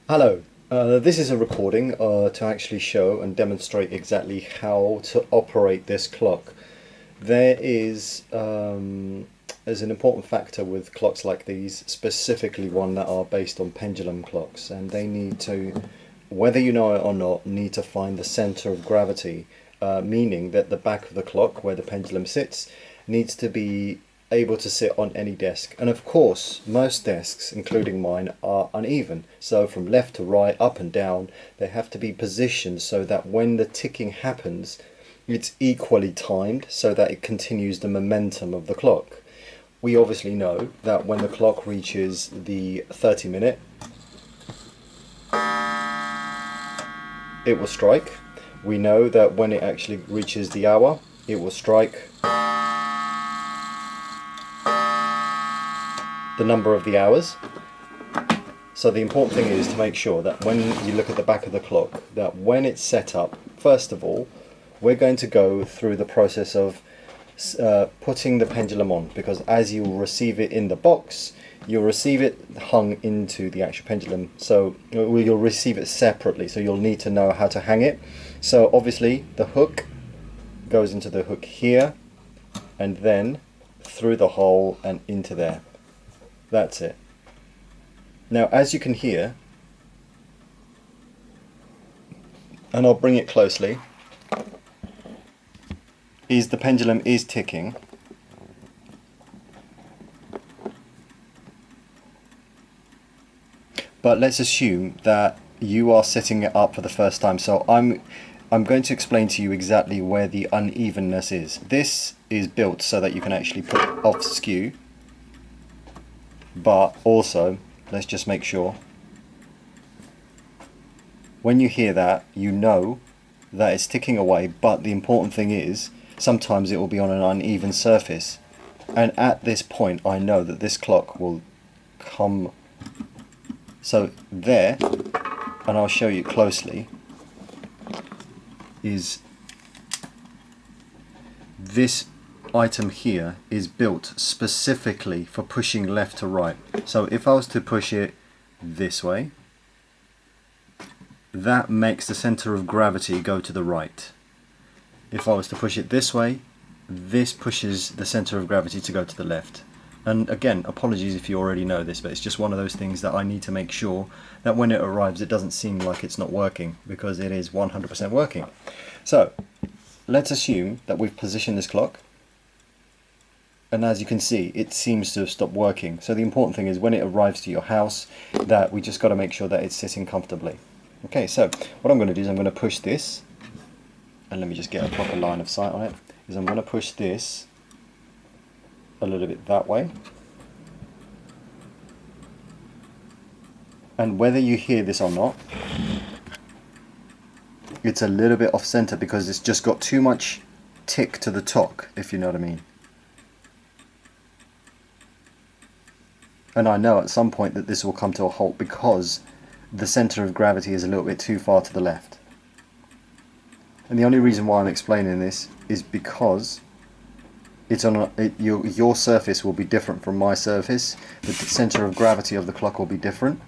Hello, this is a recording to actually show and demonstrate exactly how to operate this clock. There is there's an important factor with clocks like these, specifically one that are based on pendulum clocks, and they need to, whether you know it or not, need to find the center of gravity, meaning that the back of the clock where the pendulum sits needs to be able to sit on any desk. And of course, most desks, including mine, are uneven. So from left to right, up and down, they have to be positioned so that when the ticking happens, it's equally timed so that it continues the momentum of the clock. We obviously know that when the clock reaches the 30-minute, it will strike. We know that when it actually reaches the hour, it will strike the number of the hours. So the important thing is to make sure that when you look at the back of the clock, that when it's set up, first of all, we're going to go through the process of putting the pendulum on, because as you receive it in the box, you'll receive it hung into the actual pendulum. So you'll receive it separately, so you'll need to know how to hang it. So obviously the hook goes into the hook here, and then through the hole and into there. That's it. Now, as you can hear, and I'll bring it closely, is the pendulum is ticking. But let's assume that you are setting it up for the first time. So I'm going to explain to you exactly where the unevenness is. This is built so that you can actually put off skew, but also let's just make sure. When you hear that, you know that it's ticking away, but the important thing is sometimes it will be on an uneven surface. And at this point I know that this clock will come, so there, and I'll show you closely, is this item here is built specifically for pushing left to right. So if I was to push it this way, that makes the center of gravity go to the right. If I was to push it this way, this pushes the center of gravity to go to the left. And again, apologies if you already know this, but it's just one of those things that I need to make sure that when it arrives it doesn't seem like it's not working, because it is 100% working. So let's assume that we've positioned this clock, and as you can see it seems to have stopped working. So the important thing is when it arrives to your house that we just got to make sure that it's sitting comfortably. Okay, so what I'm going to do is I'm going to push this, and let me just get a proper line of sight on it, is I'm going to push this a little bit that way. And whether you hear this or not, it's a little bit off center because it's just got too much tick to the top, if you know what I mean. And I know at some point that this will come to a halt because the center of gravity is a little bit too far to the left. And the only reason why I'm explaining this is because it's on your surface will be different from my surface. The center of gravity of the clock will be different.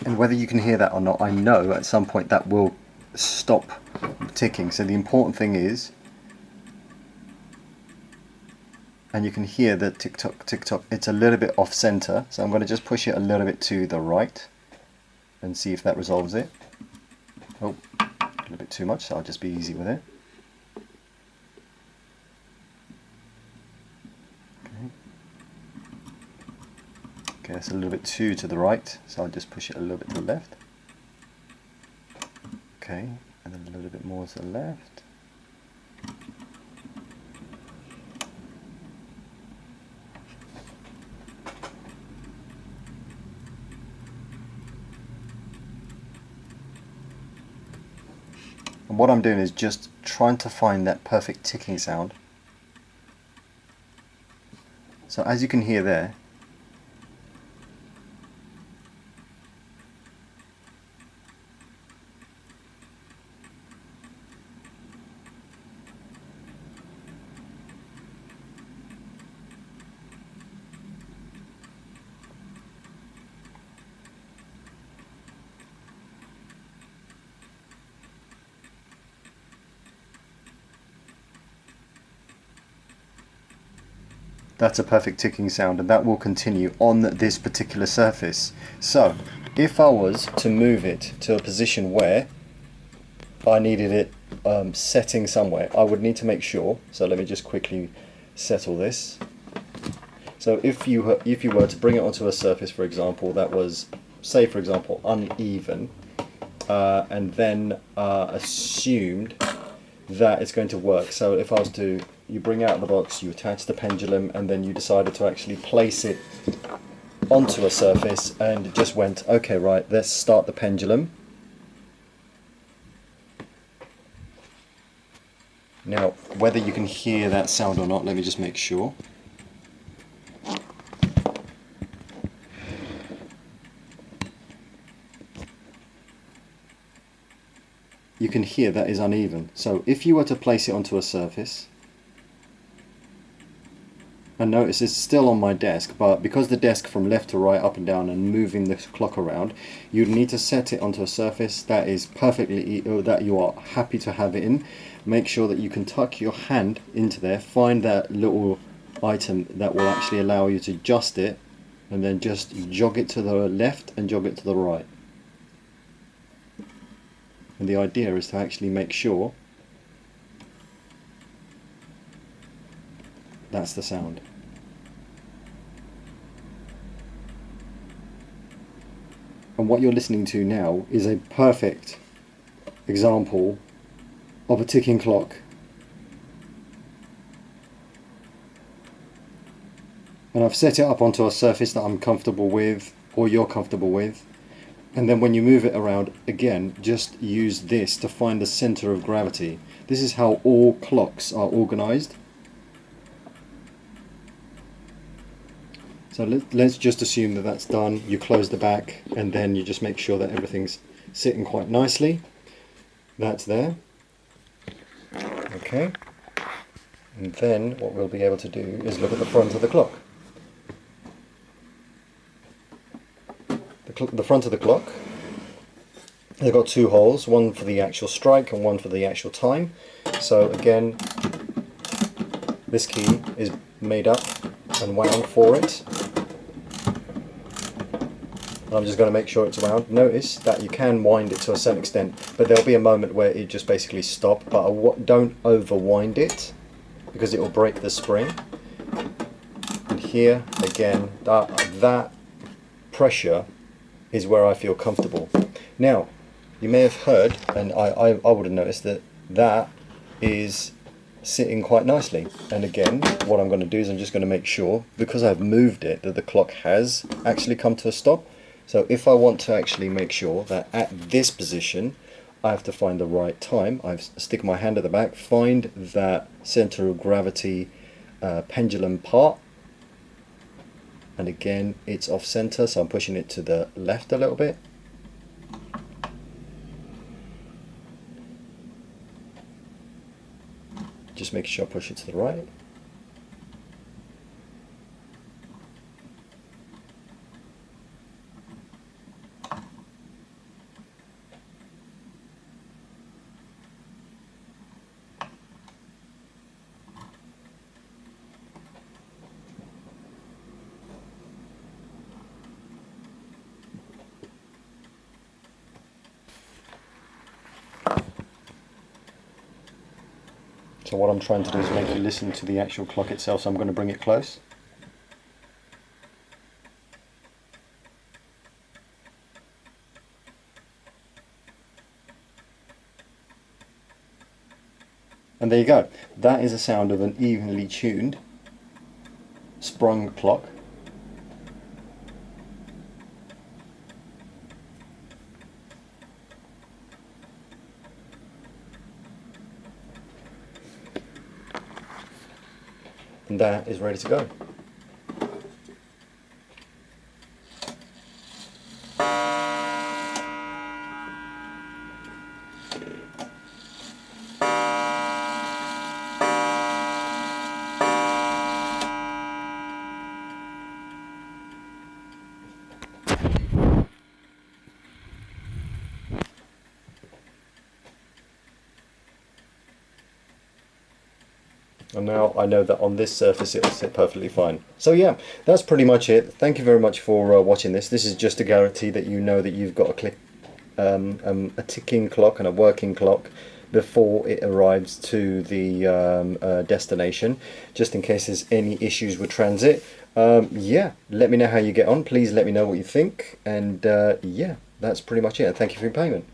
And whether you can hear that or not, I know at some point that will stop ticking. So the important thing is, and you can hear the tick tock, it's a little bit off center. So I'm going to just push it a little bit to the right and see if that resolves it. Oh, a little bit too much, so I'll just be easy with it. Okay, that's a little bit too to the right, so I'll just push it a little bit to the left. Okay, and then a little bit more to the left. And what I'm doing is just trying to find that perfect ticking sound. So as you can hear there, that's a perfect ticking sound, and that will continue on this particular surface. So if I was to move it to a position where I needed it setting somewhere, I would need to make sure, so let me just quickly settle this. So if you were to bring it onto a surface, for example, that was, say for example, uneven, and then assumed that it's going to work. So if I was to, you bring out the box, you attach the pendulum, and then you decided to actually place it onto a surface, and it just went, okay, right, let's start the pendulum. Now, whether you can hear that sound or not, let me just make sure. You can hear that is uneven. So if you were to place it onto a surface, and notice it's still on my desk, but because the desk from left to right, up and down, and moving the clock around, you'd need to set it onto a surface that is perfectly, that you are happy to have it in. Make sure that you can tuck your hand into there, find that little item that will actually allow you to adjust it, and then just jog it to the left and jog it to the right. And the idea is to actually make sure that's the sound. And what you're listening to now is a perfect example of a ticking clock. And I've set it up onto a surface that I'm comfortable with, or you're comfortable with. And then when you move it around, again, just use this to find the center of gravity. This is how all clocks are organized. So let's just assume that that's done. You close the back, and then you just make sure that everything's sitting quite nicely. That's there. Okay. And then what we'll be able to do is look at the front of the clock. The front of the clock, they've got two holes, one for the actual strike and one for the actual time. So again, this key is made up and wound for it. And I'm just going to make sure it's wound. Notice that you can wind it to a certain extent, but there'll be a moment where it just basically stops. But don't over wind it, because it will break the spring. And here again, that pressure is where I feel comfortable. Now, you may have heard, and I would have noticed that is sitting quite nicely. And again, what I'm going to do is I'm just going to make sure, because I've moved it, that the clock has actually come to a stop. So if I want to actually make sure that at this position I have to find the right time, I stick my hand at the back, find that center of gravity pendulum part, and again it's off center, so I'm pushing it to the left a little bit. Just make sure I push it to the right. So what I'm trying to do is make you listen to the actual clock itself, so I'm going to bring it close. And there you go. That is a sound of an evenly tuned sprung clock. and that is ready to go. And now I know that on this surface it'll sit perfectly fine. So yeah, that's pretty much it. Thank you very much for watching this. This is just to guarantee that you know that you've got a ticking clock and a working clock before it arrives to the destination, just in case there's any issues with transit. Yeah, let me know how you get on. Please let me know what you think, and yeah, that's pretty much it. Thank you for your payment.